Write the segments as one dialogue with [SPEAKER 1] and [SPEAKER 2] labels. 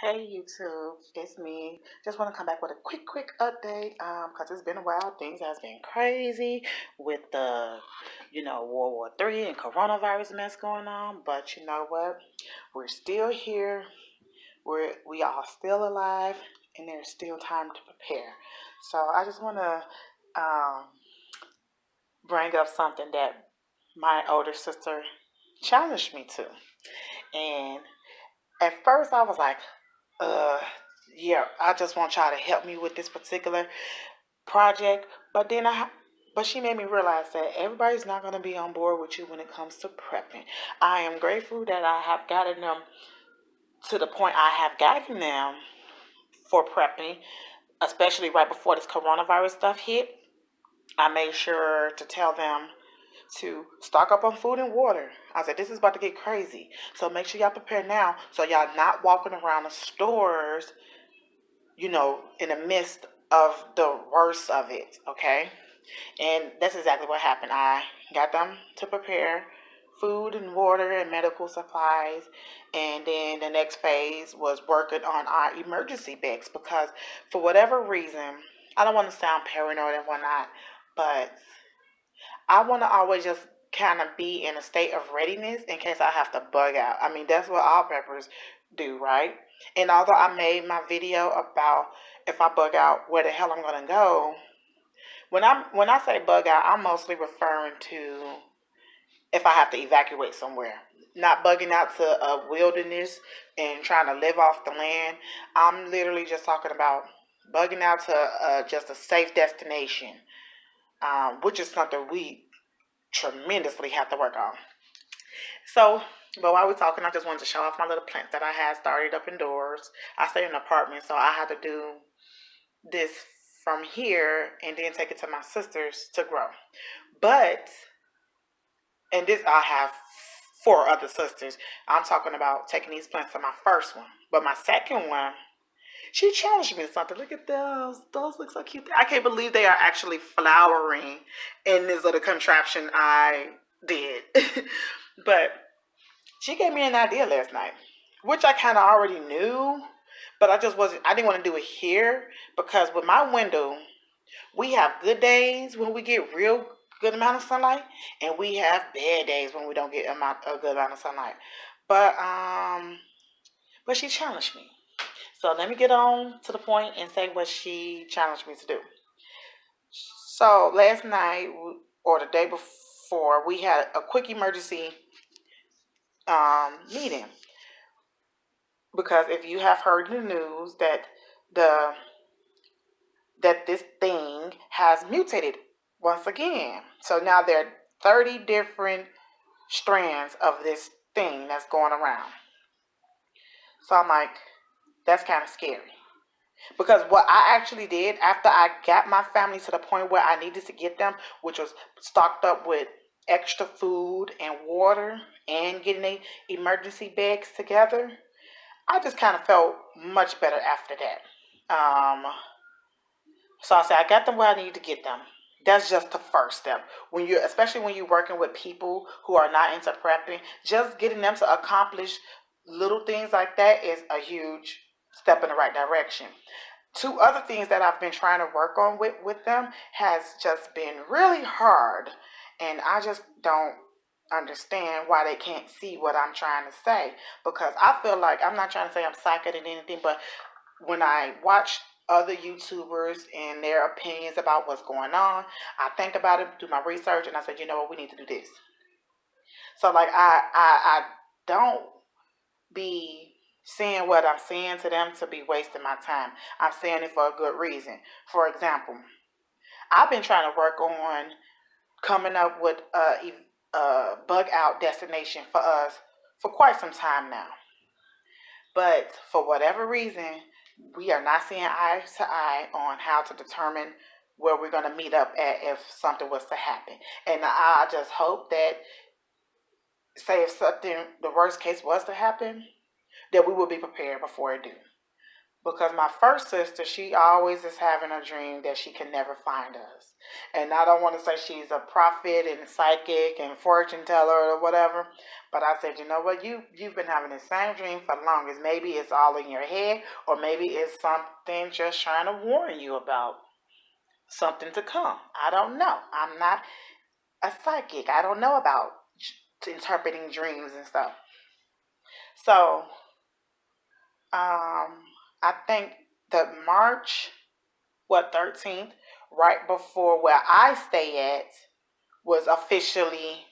[SPEAKER 1] Hey YouTube, it's me. Just want to come back with a quick update because it's been a while. Things has been crazy with the, World War III and coronavirus mess going on. But you know what? We're still here. We are still alive, and there's still time to prepare. So I just want to um, bring up something that my older sister challenged me to, and at first I was like, uh yeah, I just want y'all to help me with this particular project. But she made me realize that everybody's not going to be on board with you when it comes to prepping. I am grateful that I have gotten them to the point I have gotten them for prepping, especially right before this coronavirus stuff hit. I made sure to tell them to stock up on food and water. I said, this is about to get crazy. So make sure y'all prepare now so y'all not walking around the stores, in the midst of the worst of it, okay? And that's exactly what happened. I got them to prepare food and water and medical supplies. And then the next phase was working on our emergency bags because for whatever reason, I don't want to sound paranoid and whatnot, but I want to always just kind of be in a state of readiness in case I have to bug out. I mean, that's what all preppers do, right? And although I made my video about if I bug out, where the hell I'm gonna go. When I say bug out, I'm mostly referring to if I have to evacuate somewhere. Not bugging out to a wilderness and trying to live off the land. I'm literally just talking about bugging out to just a safe destination, which is something we tremendously have to work on. So, but while we're talking, I just wanted to show off my little plants that I had started up indoors. I stay in an apartment, so I had to do this from here and then take it to my sister's to grow. But, and this, I have four other sisters. I'm talking about taking these plants to my first one. But my second one, she challenged me to something. Look at those. Those look so cute. I can't believe they are actually flowering in this little contraption I did. But she gave me an idea last night, which I kind of already knew, but I didn't want to do it here because with my window, we have good days when we get real good amount of sunlight, and we have bad days when we don't get a good amount of sunlight. But but she challenged me. So let me get on to the point and say what she challenged me to do. So last night or the day before, we had a quick emergency meeting because if you have heard in the news the that this thing has mutated once again. So now there are 30 different strands of this thing that's going around. So I'm like, that's kind of scary. Because what I actually did after I got my family to the point where I needed to get them, which was stocked up with extra food and water and getting the emergency bags together, I just kind of felt much better after that. So I said, I got them where I need to get them. That's just the first step. Especially when you're working with people who are not into prepping, just getting them to accomplish little things like that is a huge step in the right direction. Two other things that I've been trying to work on with them has just been really hard. And I just don't understand why they can't see what I'm trying to say. Because I feel like, I'm not trying to say I'm psychic or anything, but when I watch other YouTubers and their opinions about what's going on, I think about it, do my research, and I said, you know what, we need to do this. So like I don't be saying what I'm saying to them to be wasting my time. I'm saying it for a good reason. For example, I've been trying to work on coming up with a bug out destination for us for quite some time now. But for whatever reason, we are not seeing eye to eye on how to determine where we're going to meet up at if something was to happen. And I just hope that, say if something, the worst case was to happen, that we will be prepared before it do. Because my first sister, she always is having a dream that she can never find us. And I don't want to say she's a prophet and psychic and fortune teller or whatever, but I said, you know what, you've been having the same dream for the longest. Maybe it's all in your head, or maybe it's something just trying to warn you about something to come. I don't know. I'm not a psychic. I don't know about interpreting dreams and stuff. So, I think the March 13th, right before where I stay at, was officially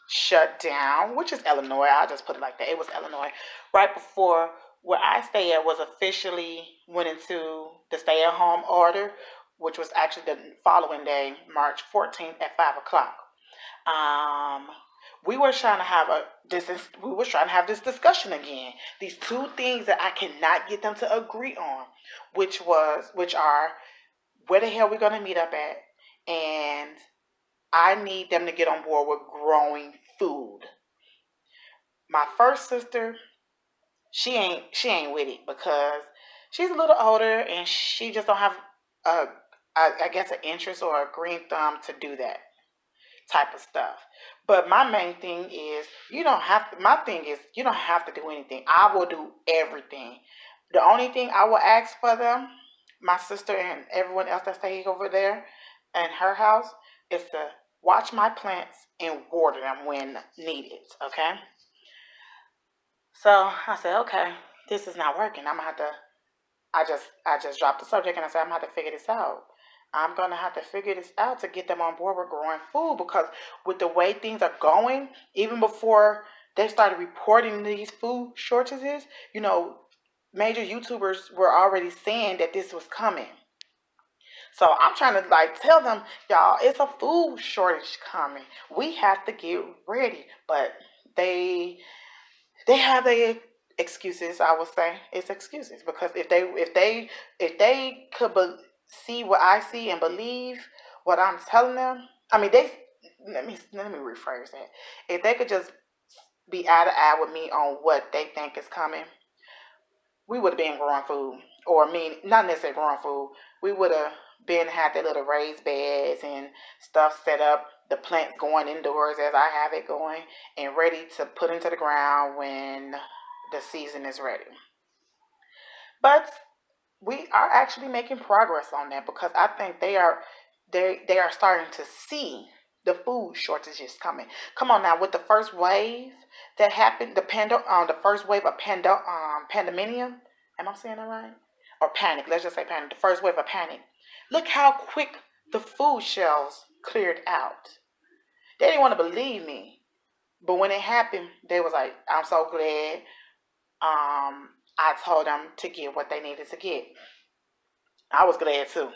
[SPEAKER 1] shut down, which is Illinois. I'll just put it like that. It was Illinois. Right before where I stay at was officially went into the stay at home order, which was actually the following day, March 14th at 5 o'clock. Um, we were trying to have this discussion again. These two things that I cannot get them to agree on, which are where the hell we're gonna meet up at, and I need them to get on board with growing food. My first sister, she ain't with it because she's a little older and she just don't have a I guess an interest or a green thumb to do that type of stuff. But my main thing is you don't have to, my thing is you don't have to do anything. I will do everything. The only thing I will ask for them, my sister and everyone else that stays over there in her house, is to watch my plants and water them when needed. Okay. So I said, okay, this is not working. I'm gonna have to. I just dropped the subject and I said I'm gonna have to figure this out. I'm gonna have to figure this out to get them on board with growing food because with the way things are going, even before they started reporting these food shortages, major YouTubers were already saying that this was coming. So I'm trying to like tell them, y'all, it's a food shortage coming. We have to get ready. But they they have their excuses. I would say it's excuses because if they could see what I see and believe what I'm telling them, I mean they let me rephrase that. If they could just be eye to eye with me on what they think is coming, we would have been growing food, or I mean, not necessarily growing food. We would have been had the little raised beds and stuff set up, the plants going indoors as I have it going, and ready to put into the ground when the season is ready. But we are actually making progress on that because I think they are starting to see the food shortages coming. Come on now, with the first wave that happened, the first wave of pandemonium. Am I saying that right? Or panic? Let's just say panic. The first wave of panic. Look how quick the food shelves cleared out. They didn't want to believe me, but when it happened, they was like, "I'm so glad." I told them to get what they needed to get. I was glad too.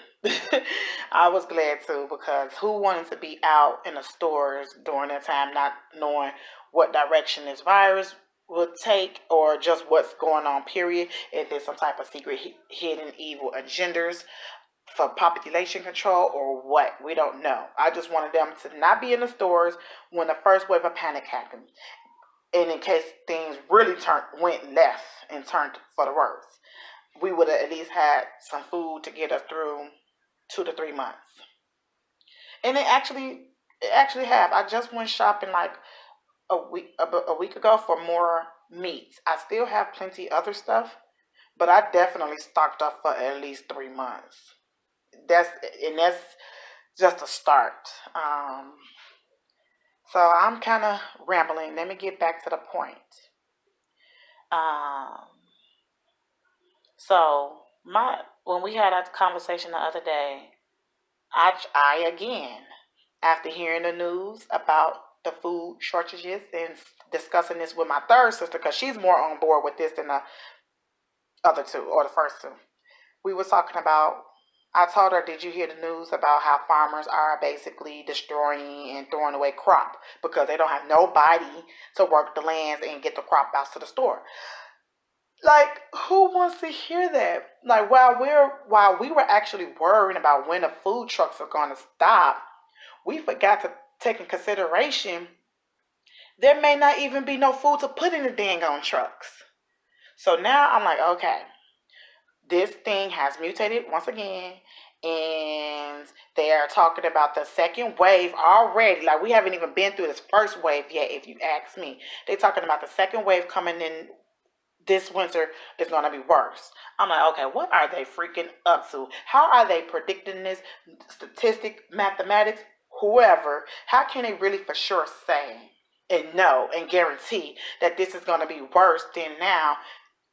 [SPEAKER 1] I was glad too because who wanted to be out in the stores during that time not knowing what direction this virus would take or just what's going on, period. If there's some type of secret hidden evil agendas for population control or what, we don't know. I just wanted them to not be in the stores when the first wave of panic happened. And in case things really went left and turned for the worse, we would have at least had some food to get us through 2 to 3 months. And it actually have. I just went shopping like a week ago for more meats. I still have plenty other stuff, but I definitely stocked up for at least 3 months. That's just a start. So I'm kind of rambling. Let me get back to the point. Um, so my when we had a conversation the other day, I again, after hearing the news about the food shortages and discussing this with my third sister, because she's more on board with this than the other two or the first two. We were talking about. I told her, "Did you hear the news about how farmers are basically destroying and throwing away crop because they don't have nobody to work the lands and get the crop out to the store?" Like, who wants to hear that? Like, while we were actually worrying about when the food trucks are going to stop, we forgot to take in consideration there may not even be no food to put in the dang on trucks. So now I'm like, okay, this thing has mutated once again, and they are talking about the second wave already. Like, we haven't even been through this first wave yet, if you ask me. They're talking about the second wave coming in this winter is going to be worse. I'm like, okay, what are they freaking up to? How are they predicting this? Statistic, mathematics, whoever, how can they really for sure say and know and guarantee that this is going to be worse than now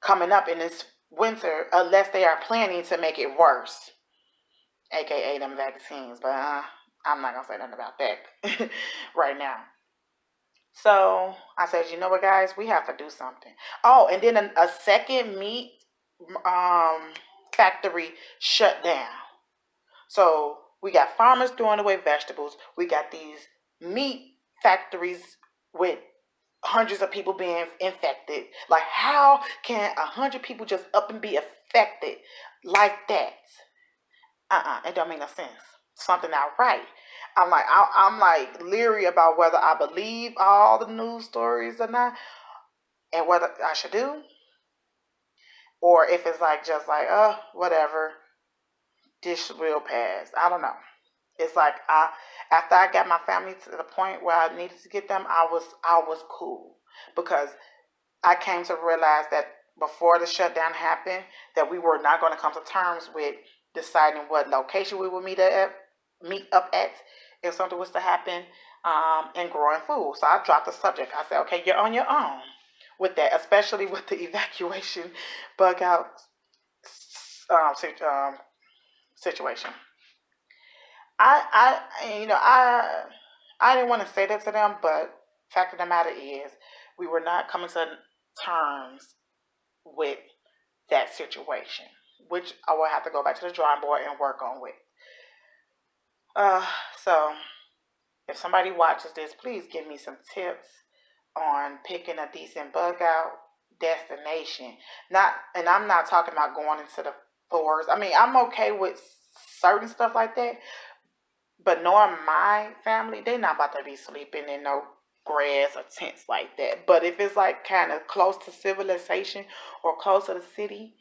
[SPEAKER 1] coming up in this winter, unless they are planning to make it worse, aka them vaccines? But I'm not going to say nothing about that right now. So I said, you know what, guys, we have to do something. Oh, and then a second meat factory shut down. So we got farmers throwing away vegetables. We got these meat factories with hundreds of people being infected. Like, how can 100 people just up and be affected like that? It don't make no sense. Something not right. I'm like leery about whether I believe all the news stories or not, and whether I should do, or if it's like just like, whatever, this will pass. I don't know. It's like, after I got my family to the point where I needed to get them, I was cool, because I came to realize that before the shutdown happened, that we were not going to come to terms with deciding what location we would meet up at if something was to happen, and growing food. So I dropped the subject. I said, okay, you're on your own with that, especially with the evacuation bug out situation. I didn't want to say that to them, but fact of the matter is, we were not coming to terms with that situation, which I will have to go back to the drawing board and work on with. So if somebody watches this, please give me some tips on picking a decent bug out destination. And I'm not talking about going into the forest. I mean, I'm okay with certain stuff like that, but knowing my family, they're not about to be sleeping in no grass or tents like that. But if it's like kind of close to civilization or close to the city,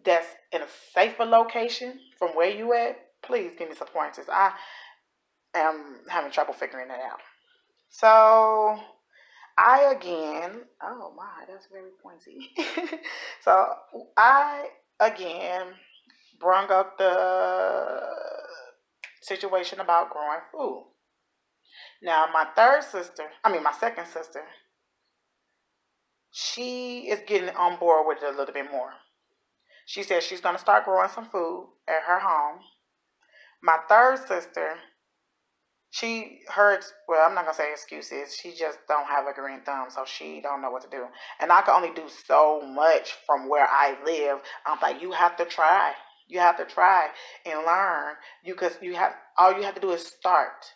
[SPEAKER 1] that's in a safer location from where you at, please give me some pointers. I am having trouble figuring that out. So oh my, that's very pointy. So I again brought up the situation about growing food. Now my second sister, she is getting on board with it a little bit more. She says she's going to start growing some food at her home. My third sister, I'm not gonna say excuses. She just don't have a green thumb, so she don't know what to do. And I can only do so much from where I live. I'm like, you have to try. You have to try and learn. All you have to do is start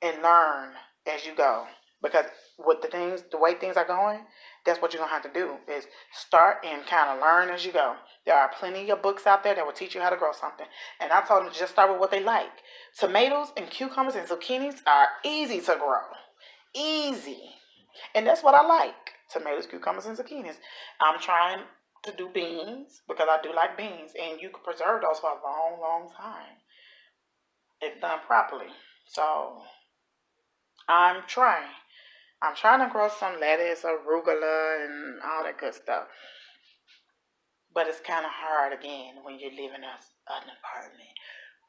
[SPEAKER 1] and learn as you go. Because with the way things are going, that's what you're gonna have to do, is start and kind of learn as you go. There are plenty of books out there that will teach you how to grow something. And I told them to just start with what they like. Tomatoes and cucumbers and zucchinis are easy to grow. Easy. And that's what I like. Tomatoes, cucumbers, and zucchinis. I'm trying to do beans because I do like beans. And you can preserve those for a long, long time if done properly. So I'm trying. I'm trying to grow some lettuce, arugula, and all that good stuff. But it's kind of hard again when you live in an apartment.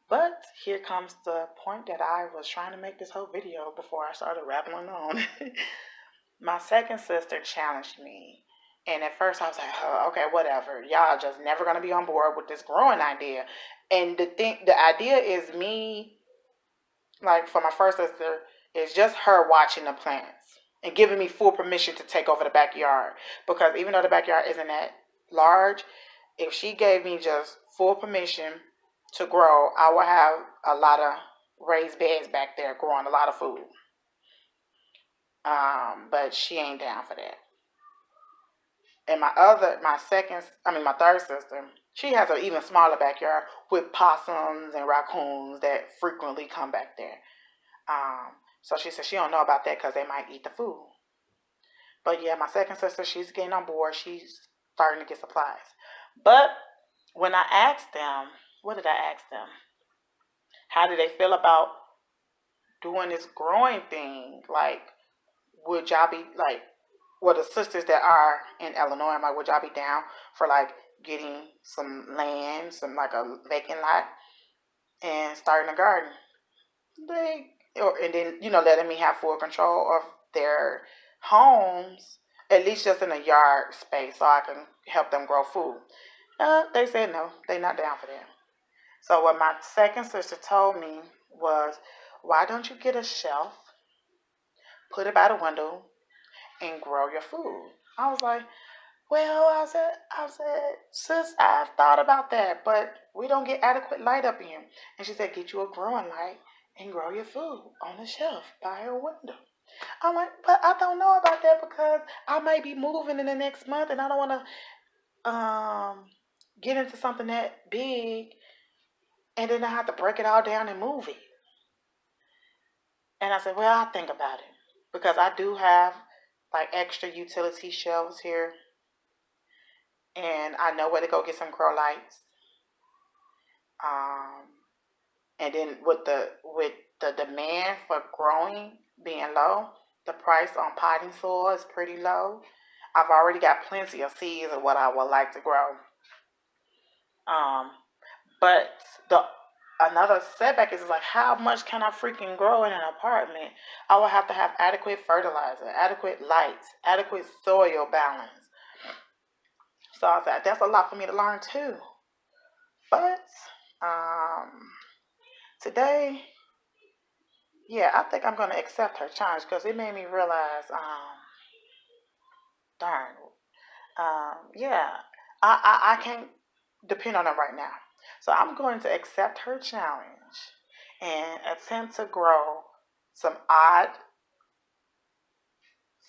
[SPEAKER 1] But here comes the point that I was trying to make this whole video before I started rambling on. My second sister challenged me. And at first I was like, oh, okay, whatever. Y'all just never going to be on board with this growing idea. And the idea is me, like for my first sister, is just her watching the plants and giving me full permission to take over the backyard. Because even though the backyard isn't that large, if she gave me just full permission to grow, I will have a lot of raised beds back there growing a lot of food. But she ain't down for that. And my third sister, she has an even smaller backyard with possums and raccoons that frequently come back there. So she said she don't know about that because they might eat the food. But yeah, my second sister, she's getting on board. She's starting to get supplies. But when I asked them, what did I ask them? How do they feel about doing this growing thing? Like, would y'all be like, well, the sisters that are in Illinois, I'm like, would y'all be down for like getting some land, some like a vacant lot, and starting a garden? And then letting me have full control of their homes, at least just in a yard space, so I can help them grow food. They said no, they not down for that. So what my second sister told me was, why don't you get a shelf, put it by the window, and grow your food? I was like, well, I said, sis, I've thought about that, but we don't get adequate light up in here. And she said, get you a growing light and grow your food on the shelf by her window. I'm like, but I don't know about that because I might be moving in the next month and I don't want to get into something that big and then I have to break it all down and move it. And I said, well, I'll think about it because I do have like extra utility shelves here and I know where to go get some grow lights. And then with the demand for growing being low, the price on potting soil is pretty low. I've already got plenty of seeds of what I would like to grow. But the another setback is like, how much can I freaking grow in an apartment? I will have to have adequate fertilizer, adequate lights, adequate soil balance. So I said, that's a lot for me to learn too. But today, yeah, I think I'm going to accept her challenge because it made me realize, darn, yeah, I can't depend on her right now. So I'm going to accept her challenge and attempt to grow some odd,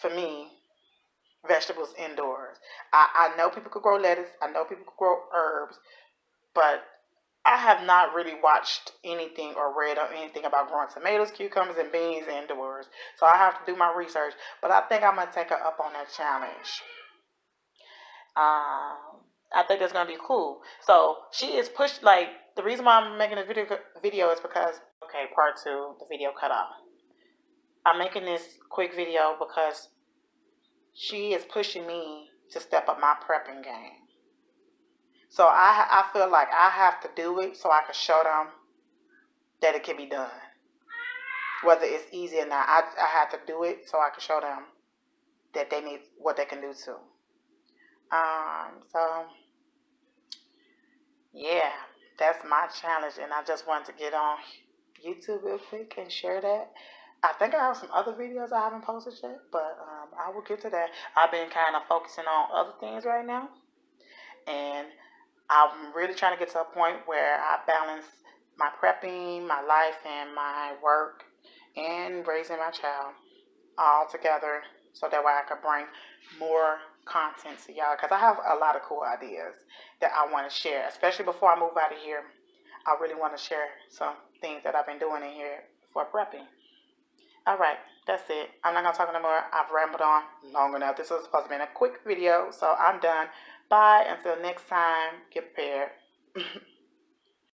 [SPEAKER 1] for me, vegetables indoors. I know people could grow lettuce. I know people could grow herbs, but I have not really watched anything or read or anything about growing tomatoes, cucumbers, and beans indoors. So I have to do my research. But I think I'm going to take her up on that challenge. I think that's going to be cool. So she is pushed, like, the reason why I'm making this video is because, okay, part two, the video cut off. I'm making this quick video because she is pushing me to step up my prepping game. So I feel like I have to do it so I can show them that it can be done. Whether it's easy or not, I have to do it so I can show them that they need what they can do too. So yeah, that's my challenge, and I just wanted to get on YouTube real quick and share that. I think I have some other videos I haven't posted yet, but I will get to that. I've been kind of focusing on other things right now, and I'm really trying to get to a point where I balance my prepping, my life, and my work, and raising my child all together so that way I can bring more content to y'all, because I have a lot of cool ideas that I want to share, especially before I move out of here. I really want to share some things that I've been doing in here for prepping. All right, that's it. I'm not going to talk no more. I've rambled on long enough. This was supposed to be a quick video, so I'm done. Bye. Until next time, get prepared.